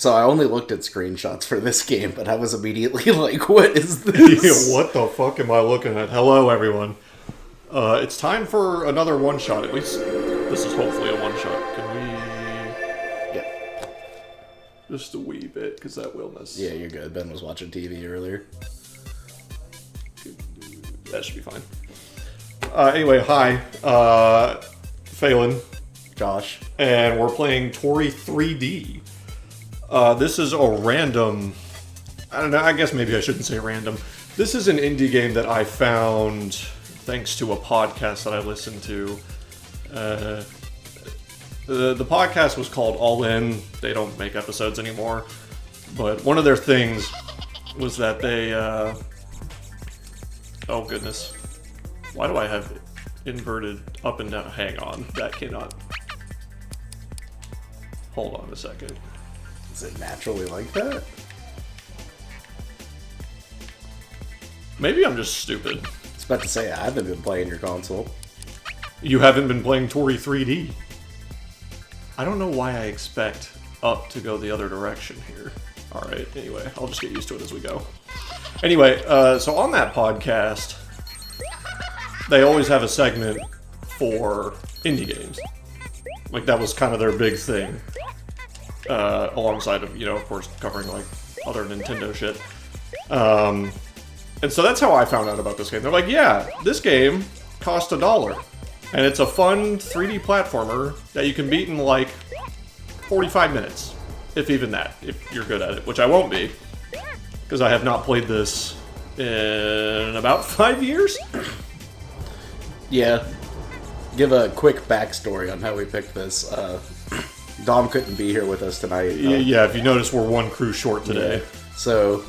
So I only looked at screenshots for this game, but I was immediately like, what is this? Yeah, what the fuck am I looking at? Hello, everyone. It's time for another one-shot. At least this is hopefully a one-shot. Can we... Yeah. Just a wee bit, because that will miss. Yeah, you're good. Ben was watching TV earlier. That should be fine. Anyway, hi. Phelan. Josh. And we're playing Toree 3D. This is a random... I don't know, I guess maybe I shouldn't say random. This is an indie game that I found thanks to a podcast that I listened to. The podcast was called All In. They don't make episodes anymore. But one of their things was that they... Oh, goodness. Why do I have inverted up and down? Hang on. That cannot... Hold on a second. Is it naturally like that? Maybe I'm just stupid. I was about to say, I haven't been playing your console. You haven't been playing Toree 3D. I don't know why I expect up to go the other direction here. Alright, anyway, I'll just get used to it as we go. Anyway, so on that podcast, they always have a segment for indie games. Like, that was kind of their big thing. Alongside of, you know, of course, covering, like, other Nintendo shit. And so that's how I found out about this game. They're like, yeah, this game cost $1. And it's a fun 3D platformer that you can beat in, like, 45 minutes. If even that, if you're good at it, which I won't be. Because I have not played this in about 5 years. Yeah. Give a quick backstory on how we picked this. Dom couldn't be here with us tonight. Yeah, if you notice, we're one crew short today. Yeah. So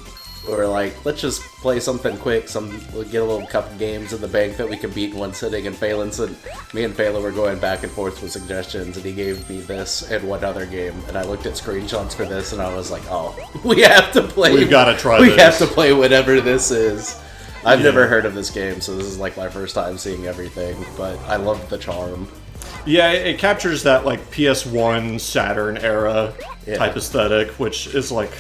we're like, let's just play something quick. We'll get a little couple games in the bank that we can beat in one sitting. And Phelan said, me and Phelan were going back and forth with suggestions, and he gave me this and one other game. And I looked at screenshots for this, and I was like, oh, we have to play. We've got to try this. We have to play whatever this is. I've never heard of this game, so this is like my first time seeing everything. But I loved the charm. Yeah, it captures that, like, PS1 Saturn era type aesthetic, which is, like,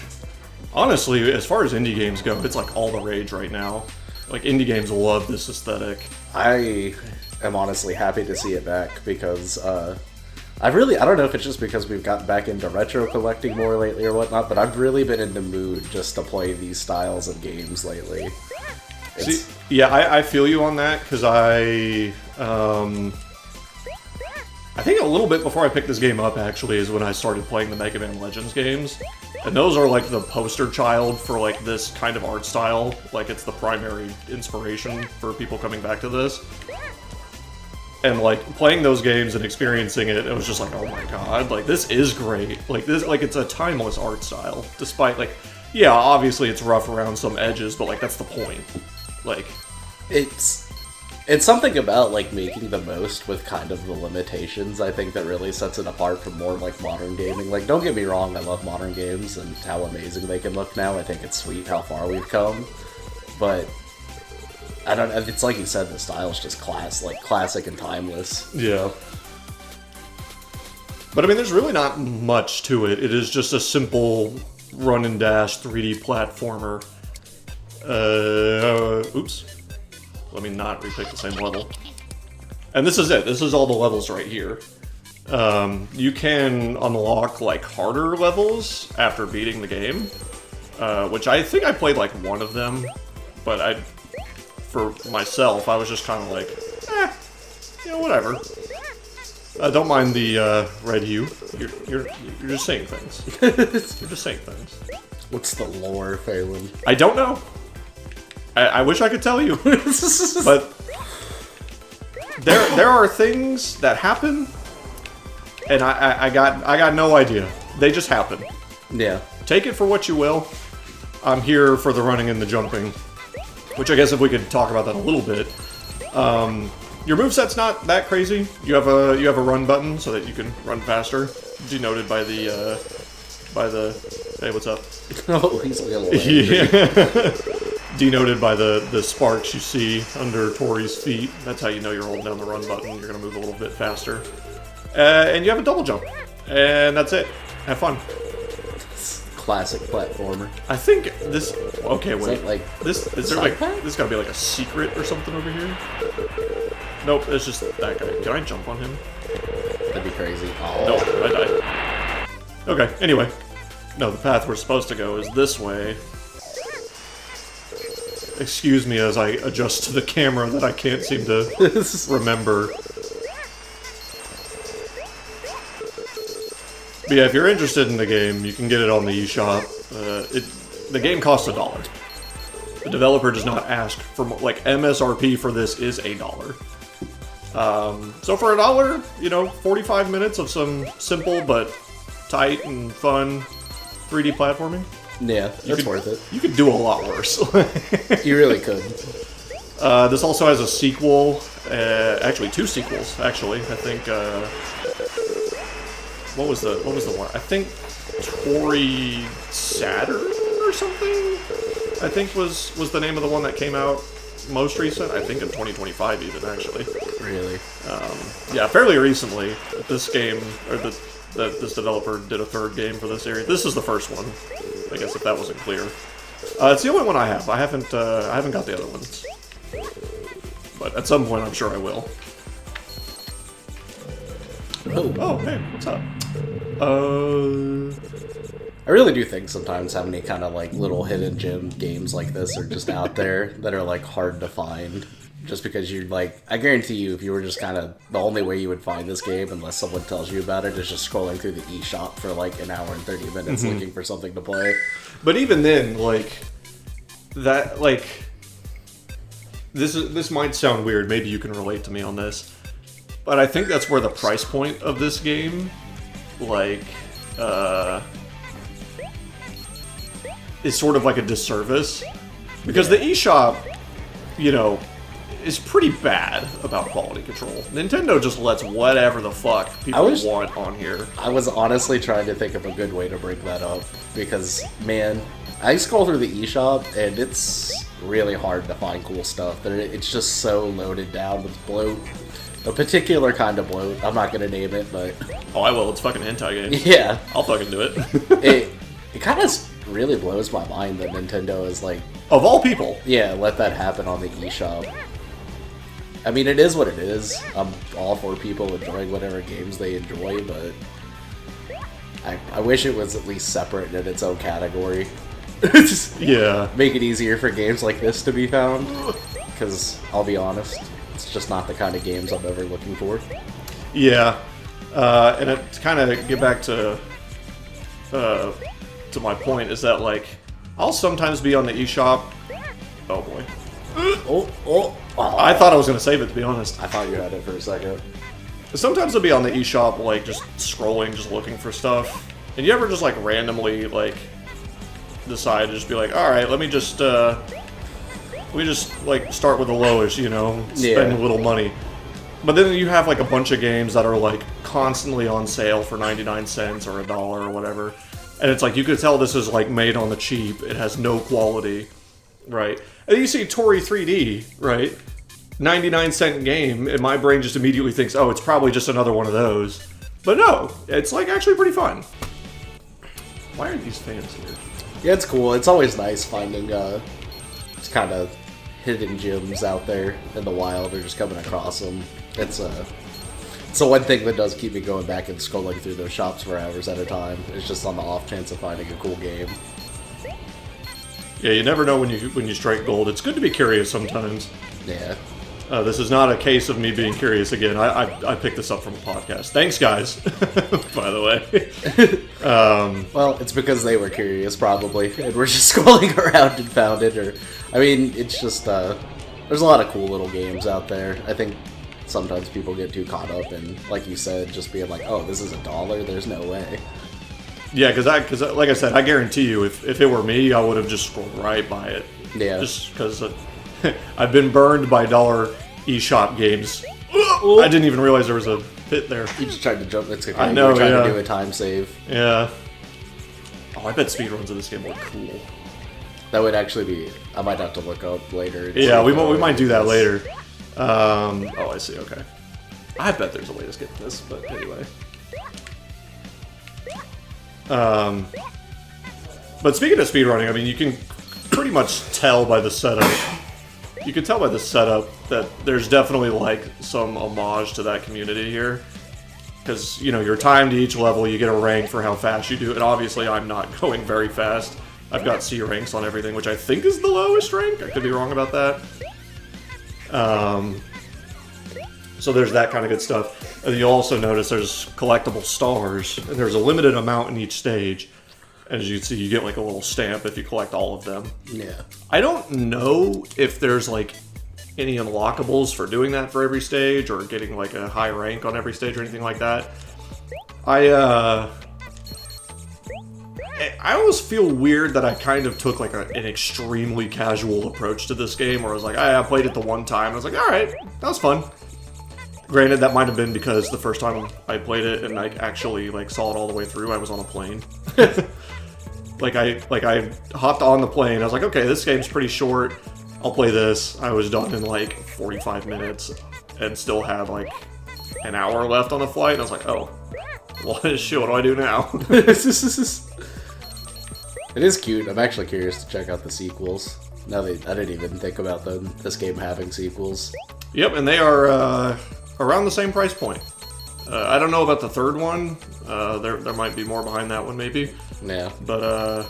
honestly, as far as indie games go, it's, like, all the rage right now. Like, indie games love this aesthetic. I am honestly happy to see it back, because, I don't know if it's just because we've gotten back into retro collecting more lately or whatnot, but I've really been in the mood just to play these styles of games lately. See, yeah, I feel you on that, because I think a little bit before I picked this game up, actually, is when I started playing the Mega Man Legends games. And those are, like, the poster child for, like, this kind of art style. Like, it's the primary inspiration for people coming back to this. And, like, playing those games and experiencing it, it was just like, oh my god, like, this is great. Like, this, like, it's a timeless art style. Despite, like, yeah, obviously it's rough around some edges, but, like, that's the point. Like... It's something about, like, making the most with kind of the limitations, I think, that really sets it apart from more, like, modern gaming. Like, don't get me wrong, I love modern games and how amazing they can look now. I think it's sweet how far we've come. But, I don't know, it's like you said, the style's just classic and timeless. Yeah. But, I mean, there's really not much to it. It is just a simple run and dash 3D platformer. Oops. Let me not repick the same level. And this is it. This is all the levels right here. You can unlock, like, harder levels after beating the game. Which I think I played, like, one of them. But for myself, I was just kind of like, whatever. Don't mind the red hue. You're just saying things. You're just saying things. What's the lore, Phelan? I don't know. I wish I could tell you, but there are things that happen, and I got no idea. They just happen. Yeah. Take it for what you will. I'm here for the running and the jumping, which I guess if we could talk about that a little bit. Your moveset's not that crazy. You have a run button so that you can run faster, denoted by the hey, what's up? Oh, he's a little angry. Yeah. Denoted by the sparks you see under Toree's feet. That's how you know you're holding down the run button. You're going to move a little bit faster. And you have a double jump. And that's it. Have fun. classic platformer. I think this. Okay, Is wait. that, like, this is there like this got to be like a secret or something over here? Nope, it's just that guy. Can I jump on him? That'd be crazy. Oh. Nope, I died. Okay. Anyway, no, the path we're supposed to go is this way. Excuse me as I adjust to the camera that I can't seem to remember. But yeah, if you're interested in the game, you can get it on the eShop. The game costs $1. The developer does not ask for more, like MSRP for this is $1. So for $1, you know, 45 minutes of some simple but tight and fun 3D platforming. Yeah, that's worth it. You could do a lot worse. You really could. This also has a sequel, actually 2 sequels. Actually, I think. What was the one? I think Toree Saturn or something. I think was the name of the one that came out most recent. I think in 2025 even actually. Really? Yeah, fairly recently. This game or this developer did a 3rd game for this series. This is the first one. I guess if that wasn't clear. It's the only one I have. I haven't got the other ones. But at some point I'm sure I will. Oh, hey, what's up? I really do think sometimes how many kind of like little hidden gem games like this are just out there that are like hard to find. Just because you're like, I guarantee you, if you were just kind of the only way you would find this game, unless someone tells you about it, is just scrolling through the eShop for like an hour and 30 minutes looking for something to play. But even then, like that, like this might sound weird. Maybe you can relate to me on this, but I think that's where the price point of this game, like, is sort of like a disservice because the eShop, you know, is pretty bad about quality control. Nintendo just lets whatever the fuck people want on here. I was honestly trying to think of a good way to bring that up because, man, I scroll through the eShop and it's really hard to find cool stuff. It's just so loaded down with bloat. A particular kind of bloat. I'm not gonna name it, but... Oh, I will. It's fucking hentai games. Yeah. I'll fucking do it. It kind of really blows my mind that Nintendo is like... Of all people. Yeah, let that happen on the eShop. I mean, it is what it is. I'm all for people enjoying whatever games they enjoy, but I wish it was at least separate in its own category. Yeah. Make it easier for games like this to be found, because I'll be honest, it's just not the kind of games I'm ever looking for. Yeah, and to kind of get back to my point is that, like, I'll sometimes be on the eShop. Oh boy. Oh. I thought I was going to save it, to be honest. I thought you had it for a second. Sometimes I'll be on the eShop, like, just scrolling, just looking for stuff. And you ever just, like, randomly, like, decide to just be like, alright, let me just, like, start with the lowest, you know? Spend a little money. But then you have, like, a bunch of games that are, like, constantly on sale for 99 cents or $1 or whatever. And it's like, you could tell this is, like, made on the cheap. It has no quality, right? And you see Toree 3D, right? 99-cent game, and my brain just immediately thinks, oh, it's probably just another one of those. But no, it's, like, actually pretty fun. Why are these fans here? Yeah, it's cool. It's always nice finding just kind of hidden gems out there in the wild or just coming across them. It's the one thing that does keep me going back and scrolling through those shops for hours at a time. It's just on the off chance of finding a cool game. Yeah, you never know when you strike gold. It's good to be curious sometimes. Yeah. This is not a case of me being curious again. I picked this up from a podcast. Thanks, guys, by the way. Well, it's because they were curious, probably, and we're just scrolling around and found it. Or, I mean, it's just, there's a lot of cool little games out there. I think sometimes people get too caught up in, like you said, just being like, oh, this is $1, there's no way. Yeah, because like I said, I guarantee you, if it were me, I would have just scrolled right by it. Yeah. Just because I've been burned by dollar eShop games. I didn't even realize there was a pit there. You just tried to jump. It's okay. I know, You were trying to do a time save. Yeah. Oh, I bet speedruns of this game look cool. That would actually be... I might have to look up later. Yeah, we might do that later. Oh, I see, okay. I bet there's a way to skip this, but anyway. But speaking of speedrunning, I mean, you can pretty much tell by the setup. You can tell by the setup that there's definitely, like, some homage to that community here. Because, you know, you're timed to each level, you get a rank for how fast you do, and obviously I'm not going very fast. I've got C ranks on everything, which I think is the lowest rank. I could be wrong about that. So there's that kind of good stuff. And you'll also notice there's collectible stars, and there's a limited amount in each stage. As you can see, you get like a little stamp if you collect all of them. Yeah. I don't know if there's like any unlockables for doing that for every stage, or getting like a high rank on every stage or anything like that. I always feel weird that I kind of took like an extremely casual approach to this game, where I was like, I played it the one time, I was like, alright, that was fun. Granted, that might have been because the first time I played it and I actually like saw it all the way through, I was on a plane. I hopped on the plane, I was like, okay, this game's pretty short, I'll play this. I was done in like 45 minutes and still had like an hour left on the flight, and I was like, oh, well, shit, what do I do now? It is cute. I'm actually curious to check out the sequels. I didn't even think about this game having sequels. Yep, and they are around the same price point. I don't know about the third one. There might be more behind that one, maybe. Yeah. But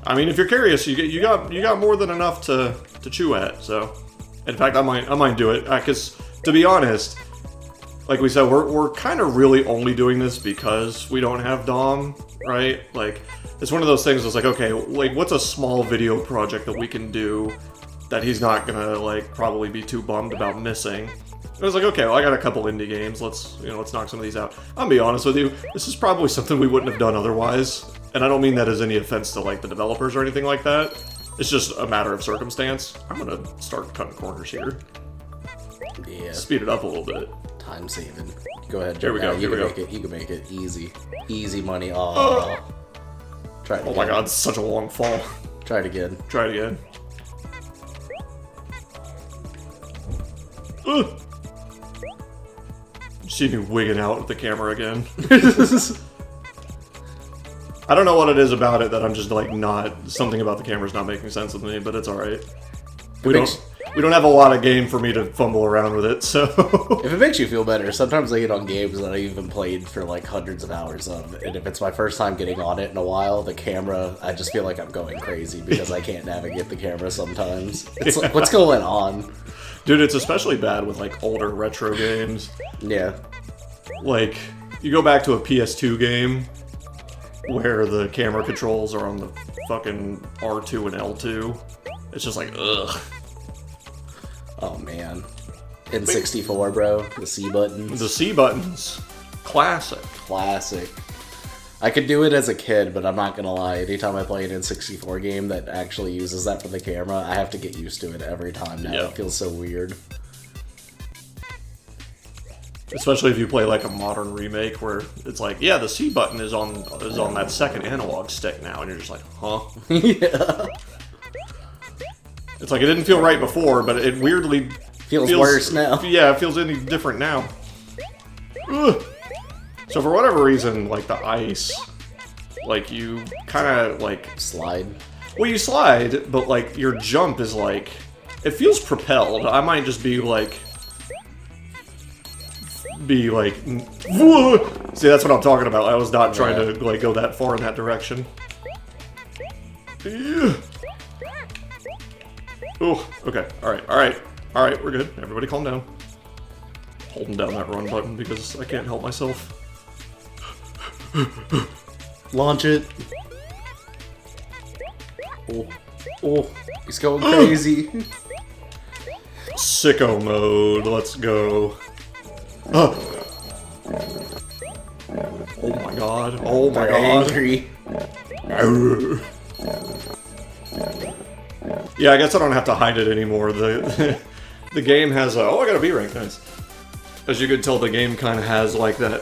I mean, if you're curious, you got more than enough to chew at. So, in fact, I might do it, because to be honest, like we said, we're kind of really only doing this because we don't have Dom, right? Like, it's one of those things that's like, okay, like, what's a small video project that we can do that he's not gonna, like, probably be too bummed about missing? I was like, okay, well, I got a couple indie games, let's knock some of these out. I'll be honest with you, this is probably something we wouldn't have done otherwise, and I don't mean that as any offense to, like, the developers or anything like that. It's just a matter of circumstance. I'm gonna start cutting corners here. Yeah. Speed it up a little bit. Time saving. Go ahead, Here we go, here we go. You can make it easy. Easy money. Oh. Try it again. Oh my god, it's such a long fall. Try it again. Try it again. Ugh. You see me wigging out with the camera again. I don't know what it is about it that I'm just like something about the camera's not making sense with me, but it's alright. We don't have a lot of game for me to fumble around with it, so... If it makes you feel better, sometimes I get on games that I've even played for like hundreds of hours of, and if it's my first time getting on it in a while, the camera, I just feel like I'm going crazy because I can't navigate the camera sometimes. It's like, what's going on? Dude, it's especially bad with like older retro games. Yeah. Like, you go back to a PS2 game where the camera controls are on the fucking R2 and L2. It's just like, ugh. Oh man. N64, bro. The C buttons. The C buttons. Classic. Classic. I could do it as a kid, but I'm not gonna lie. Anytime I play an N64 game that actually uses that for the camera, I have to get used to it every time now. Yeah. It feels so weird. Especially if you play like a modern remake where it's like, yeah, the C button is on that second analog stick now, and you're just like, huh? Yeah. It's like it didn't feel right before, but it weirdly feels worse now. Yeah, it feels any different now. Ugh. So for whatever reason, like the ice, like you kind of like slide. Well, you slide, but like your jump is like, it feels propelled. I might just be like, see, that's what I'm talking about. I was not trying to like go that far in that direction. Oh, okay. Alright, we're good. Everybody calm down. Holding down that run button because I can't help myself. Launch it. Oh, he's going crazy. Sicko mode, let's go. Oh my god, oh my god. Angry. Yeah, I guess I don't have to hide it anymore. The game has oh, I got a B rank, nice. As you can tell, the game kind of has like that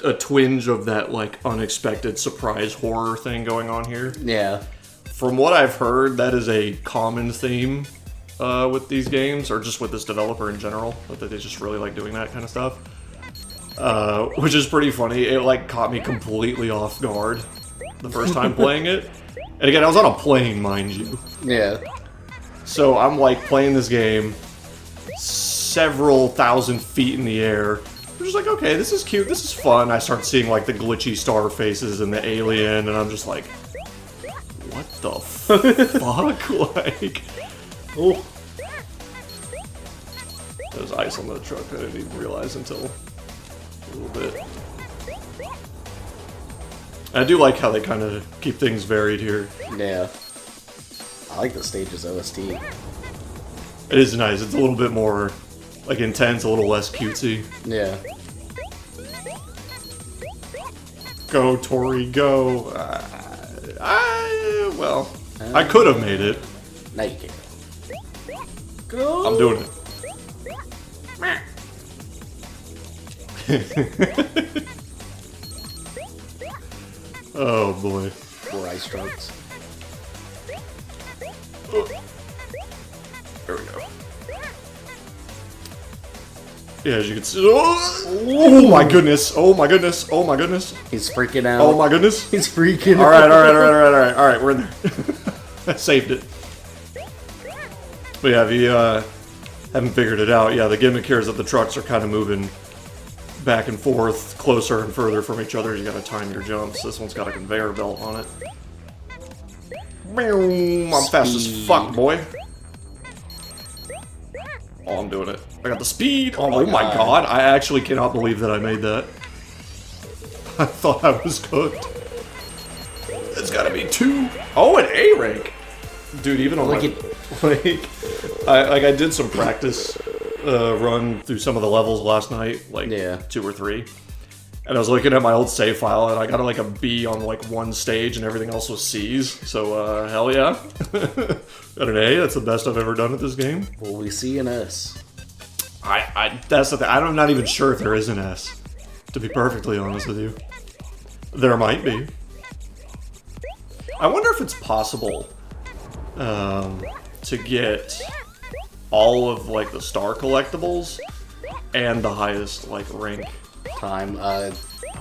a twinge of that like unexpected surprise horror thing going on here. Yeah. From what I've heard, that is a common theme with these games, or just with this developer in general. That they just really like doing that kind of stuff, which is pretty funny. It like caught me completely off guard. the first time playing it. And again, I was on a plane, mind you. Yeah. So I'm like playing this game several thousand feet in the air. I'm just like, okay, this is cute, this is fun. I start seeing like the glitchy star faces and the alien, and I'm just like, what the fuck? Like, Oh. there's ice on the truck. I didn't even realize until a little bit. I do like how they kind of keep things varied here. Yeah. I like the stage's OST. It is nice. It's a little bit more, like, intense, a little less cutesy. Yeah. Go, Toree, go. Well, I could have made it. Now you can. Go. I'm doing it. Oh boy. 4 ice strokes. There we go. Yeah, as you can see. Oh my goodness! Oh my goodness! Oh my goodness! He's freaking out. Oh my goodness! He's freaking All out. right, we're in there. I saved it. But yeah, if you haven't figured it out, yeah, the gimmick here is that the trucks are kind of moving back and forth, closer and further from each other. You gotta time your jumps. This one's got a conveyor belt on it. I'm fast as fuck, boy. Oh, I'm doing it. I got the speed. Oh my god. I actually cannot believe that I made that. I thought I was cooked. It's gotta be 2. Oh, an A rank. Dude, even on like I did some practice run through some of the levels last night, like 2 or 3. And I was looking at my old save file, and I got like a B on like one stage, and everything else was C's. So hell yeah, got an A. That's the best I've ever done at this game. Will we see an S? That's the thing. I'm not even sure if there is an S. To be perfectly honest with you, there might be. I wonder if it's possible to get all of like the star collectibles and the highest like rank Time. I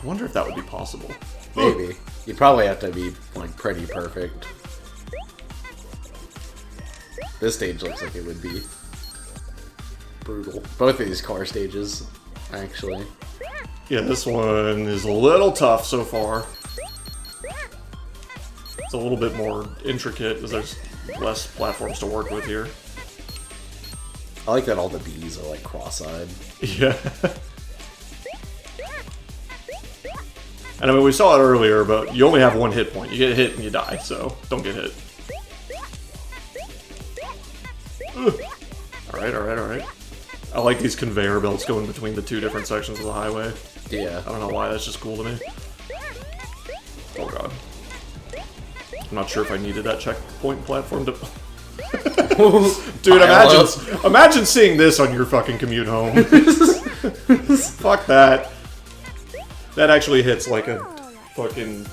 wonder if that would be possible. Maybe. You'd probably have to be like pretty perfect. This stage looks like it would be brutal. Both of these car stages, actually. Yeah, this one is a little tough so far. It's a little bit more intricate because there's less platforms to work with here. I like that all the B's are like cross-eyed. Yeah. And I mean, we saw it earlier, but you only have 1 hit point. You get hit and you die, so don't get hit. Alright. I like these conveyor belts going between the 2 different sections of the highway. Yeah. I don't know why, that's just cool to me. Oh god. I'm not sure if I needed that checkpoint platform to... Dude, imagine seeing this on your fucking commute home. Fuck that. That actually hits like a fucking...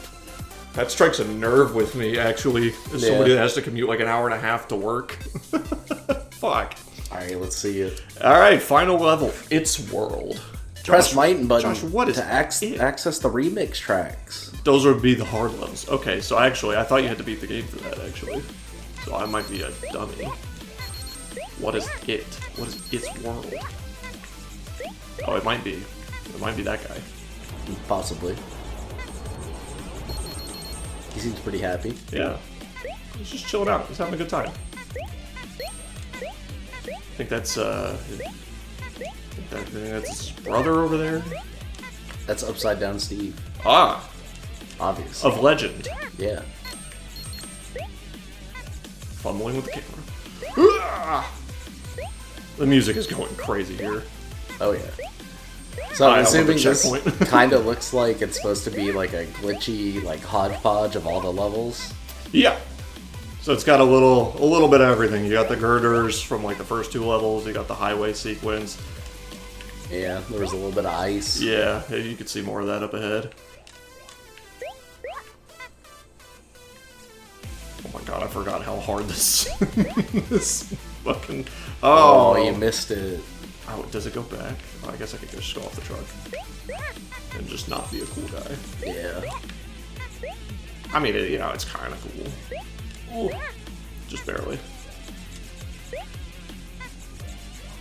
That strikes a nerve with me, actually. As somebody that has to commute like an hour and a half to work. Fuck. Alright, let's see it. Alright, final level. It's World. Press Might button Josh, what is to access the remix tracks. Those would be the hard levels. Okay, so actually, I thought you had to beat the game for that, actually. So I might be a dummy. What is it? What is It's World? Oh, it might be. It might be that guy. Possibly. He seems pretty happy. Yeah. He's just chilling out. He's having a good time. I think that's his brother over there. That's Upside Down Steve. Ah, Obviously. of legend. Yeah. Fumbling with the camera. The music is going crazy here. Oh yeah. So I'm assuming this checkpoint. kind of looks like it's supposed to be like a glitchy, like hodgepodge of all the levels. Yeah. So it's got a little bit of everything. You got the girders from like the first 2 levels. You got the highway sequence. Yeah, there was a little bit of ice. Yeah, you could see more of that up ahead. Oh my god, I forgot how hard this this fucking... Oh, you missed it. Oh, does it go back? Oh, I guess I could just go off the truck. And just not be a cool guy. Yeah. I mean, it's kind of cool. Ooh. Just barely.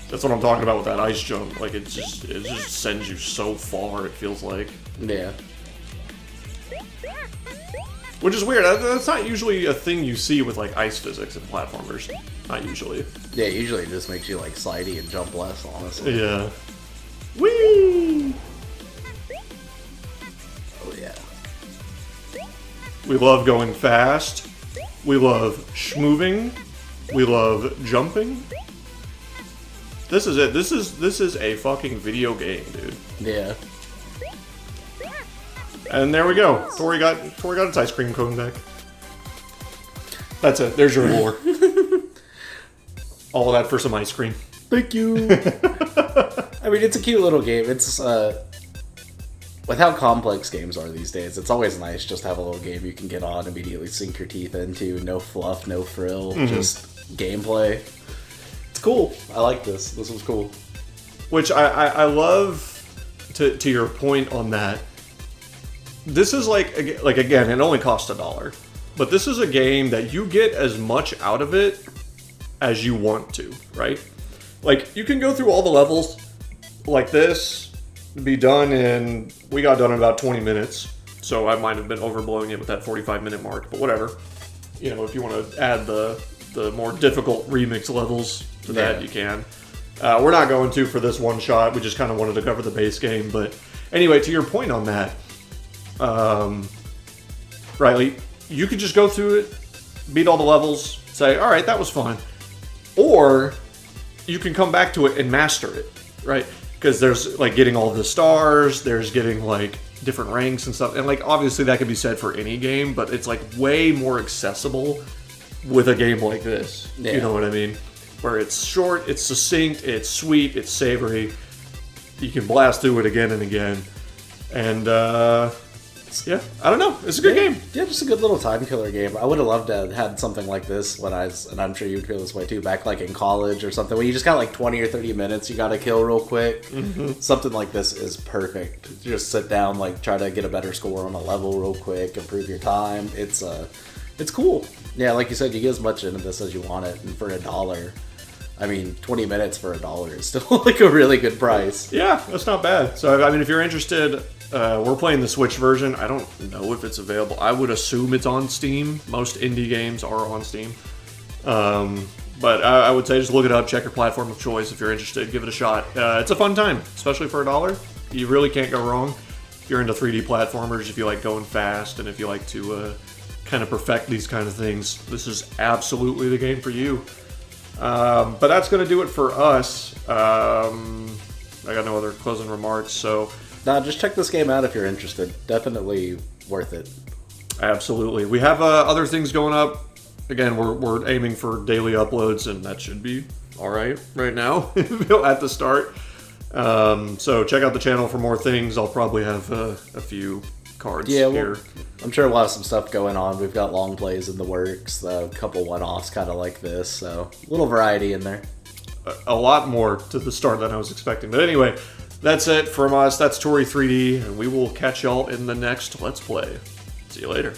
That's what I'm talking about with that ice jump. Like, it just sends you so far, it feels like. Yeah. Which is weird. That's not usually a thing you see with, like, ice physics in platformers. Not usually. Yeah, usually it just makes you, like, slidey and jump less, honestly. Yeah. Whee! Oh, yeah. We love going fast. We love schmoving. We love jumping. This is it. This is a fucking video game, dude. Yeah. And there we go. Toree got its ice cream cone back. That's it. There's your lore. All of that for some ice cream. Thank you. I mean, it's a cute little game. It's with how complex games are these days, it's always nice just to have a little game you can get on, immediately sink your teeth into. No fluff, no frill, just gameplay. It's cool. I like this. This was cool. Which I love. To your point on that, this is like again, it only costs $1, but this is a game that you get as much out of it as you want to, right? Like, you can go through all the levels like this, be done in, we got done in about 20 minutes, so I might have been overblowing it with that 45-minute mark, but whatever. You know, if you want to add the more difficult remix levels to that, you can. We're not going to for this one shot, we just kind of wanted to cover the base game, but anyway, to your point on that, Riley, you could just go through it, beat all the levels, say, all right, that was fun. Or you can come back to it and master it, right? Because there's, like, getting all the stars, there's getting, like, different ranks and stuff. And, like, obviously that could be said for any game, but it's, like, way more accessible with a game like this. Yeah. You know what I mean? Where it's short, it's succinct, it's sweet, it's savory. You can blast through it again and again. And, yeah, I don't know. It's a good game. Yeah, just a good little time killer game. I would have loved to have had something like this when and I'm sure you'd feel this way too, back like in college or something, where you just got like 20 or 30 minutes you got to kill real quick. Something like this is perfect. Just sit down, like try to get a better score on a level real quick, improve your time. It's cool. Yeah, like you said, you get as much into this as you want it, and for $1, I mean, 20 minutes for $1 is still like a really good price. Yeah, that's not bad. So, I mean, if you're interested, we're playing the Switch version. I don't know if it's available. I would assume it's on Steam. Most indie games are on Steam. But I would say just look it up, check your platform of choice if you're interested, give it a shot. It's a fun time, especially for $1. You really can't go wrong. If you're into 3D platformers, if you like going fast, and if you like to kind of perfect these kind of things, this is absolutely the game for you. But that's going to do it for us. I got no other closing remarks, so... Nah, just check this game out if you're interested. Definitely worth it. Absolutely. We have other things going up. Again, we're aiming for daily uploads, and that should be all right now at the start. So check out the channel for more things. I'll probably have a few cards here. I'm sure we'll have some stuff going on. We've got long plays in the works, a couple one-offs kind of like this, so a little variety in there. A lot more to the start than I was expecting. But anyway, that's it from us. That's Toree 3D, and we will catch y'all in the next Let's Play. See you later.